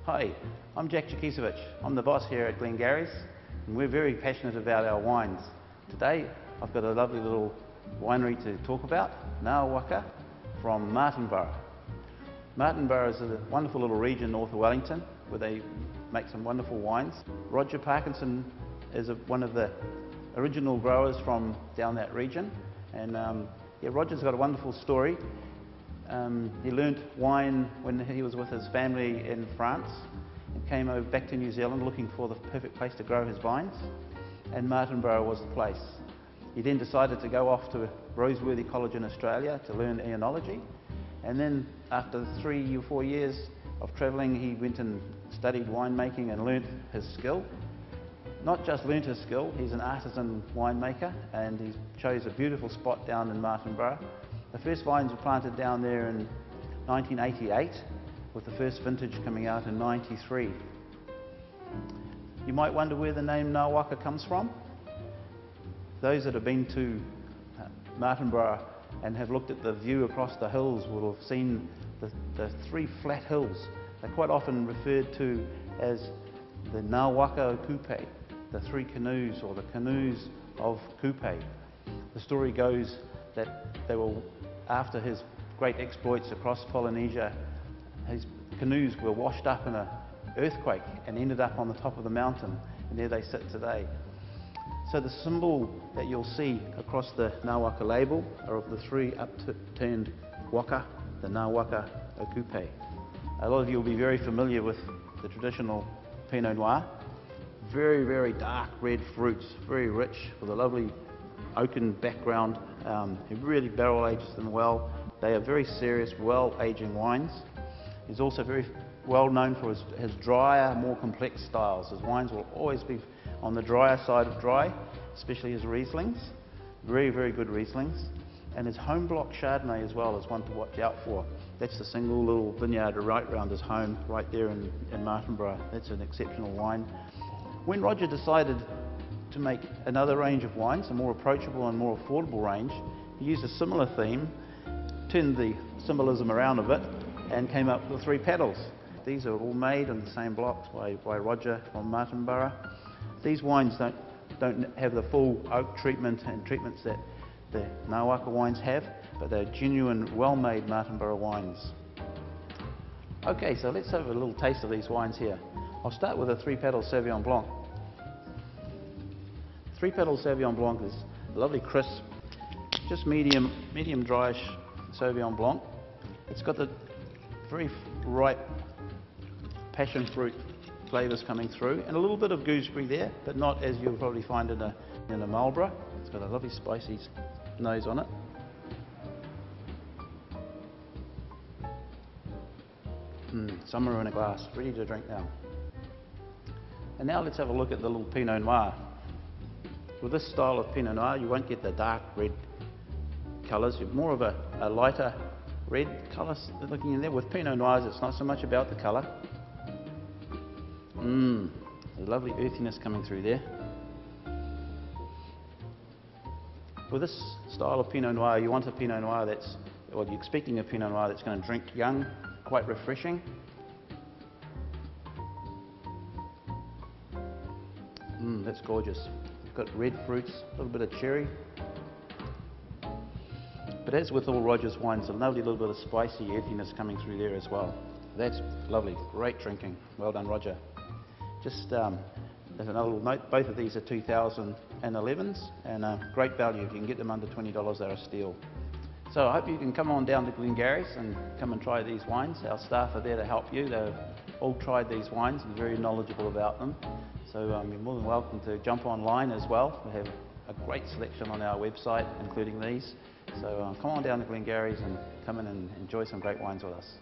Hi, I'm Jak Jakicevich. I'm the boss here at Glengarry's, and we're very passionate about our wines. Today, I've got a lovely little winery to talk about, Waka, from Martinborough. Martinborough is a wonderful little region north of Wellington, where they make some wonderful wines. Roger Parkinson is one of the original growers from down that region, and Roger's got a wonderful story. He learnt wine when he was with his family in France and came over back to New Zealand looking for the perfect place to grow his vines, and Martinborough was the place. He then decided to go off to Roseworthy College in Australia to learn enology, and then after 3 or 4 years of travelling, he went and studied winemaking and learnt his skill. Not just learnt his skill, he's an artisan winemaker, and he chose a beautiful spot down in Martinborough. The first vines were planted down there in 1988, with the first vintage coming out in 93. You might wonder where the name Waka comes from. Those that have been to Martinborough and have looked at the view across the hills will have seen the three flat hills. They're quite often referred to as the Waka Kupe, the three canoes, or the canoes of Kupe. The story goes that they were, after his great exploits across Polynesia, his canoes were washed up in an earthquake and ended up on the top of the mountain, and there they sit today. So the symbol that you'll see across the Waka label are of the three upturned waka, the Waka Kupe. A lot of you will be very familiar with the traditional Pinot Noir. Very, very dark red fruits, very rich, with a lovely oaken background. He really barrel ages them well. They are very serious, well-aging wines. He's also very well known for his drier, more complex styles. His wines will always be on the drier side of dry, especially his Rieslings. Very, very good Rieslings. And his home block Chardonnay as well is one to watch out for. That's the single little vineyard right around his home, right there in Martinborough. That's an exceptional wine. When Roger decided to make another range of wines, a more approachable and more affordable range, he used a similar theme, turned the symbolism around a bit, and came up with 3 petals. These are all made in the same blocks by Roger from Martinborough. These wines don't have the full oak treatment and treatments that the Waka wines have, but they're genuine, well-made Martinborough wines. Okay, so let's have a little taste of these wines here. I'll start with a 3-petal Sauvignon Blanc. 3-petal Sauvignon Blanc is a lovely crisp, just medium dryish Sauvignon Blanc. It's got the very ripe passion fruit flavours coming through, and a little bit of gooseberry there, but not as you'll probably find in a Marlborough. It's got a lovely spicy nose on it. Summer in a glass, ready to drink now. And now let's have a look at the little Pinot Noir. With this style of Pinot Noir, you won't get the dark red colours. You're more of a lighter red colour looking in there. With Pinot Noirs, it's not so much about the colour. There's lovely earthiness coming through there. With this style of Pinot Noir, you want a Pinot Noir you're expecting a Pinot Noir that's going to drink young, quite refreshing. That's gorgeous. It's got red fruits, a little bit of cherry. But as with all Roger's wines, a lovely little bit of spicy earthiness coming through there as well. That's lovely, great drinking. Well done, Roger. Just as another little note, both of these are 2011s, and great value. If you can get them under $20, they're a steal. So I hope you can come on down to Glengarry's and come and try these wines. Our staff are there to help you. They've all tried these wines and are very knowledgeable about them. So you're more than welcome to jump online as well. We have a great selection on our website, including these. So come on down to Glengarry's and come in and enjoy some great wines with us.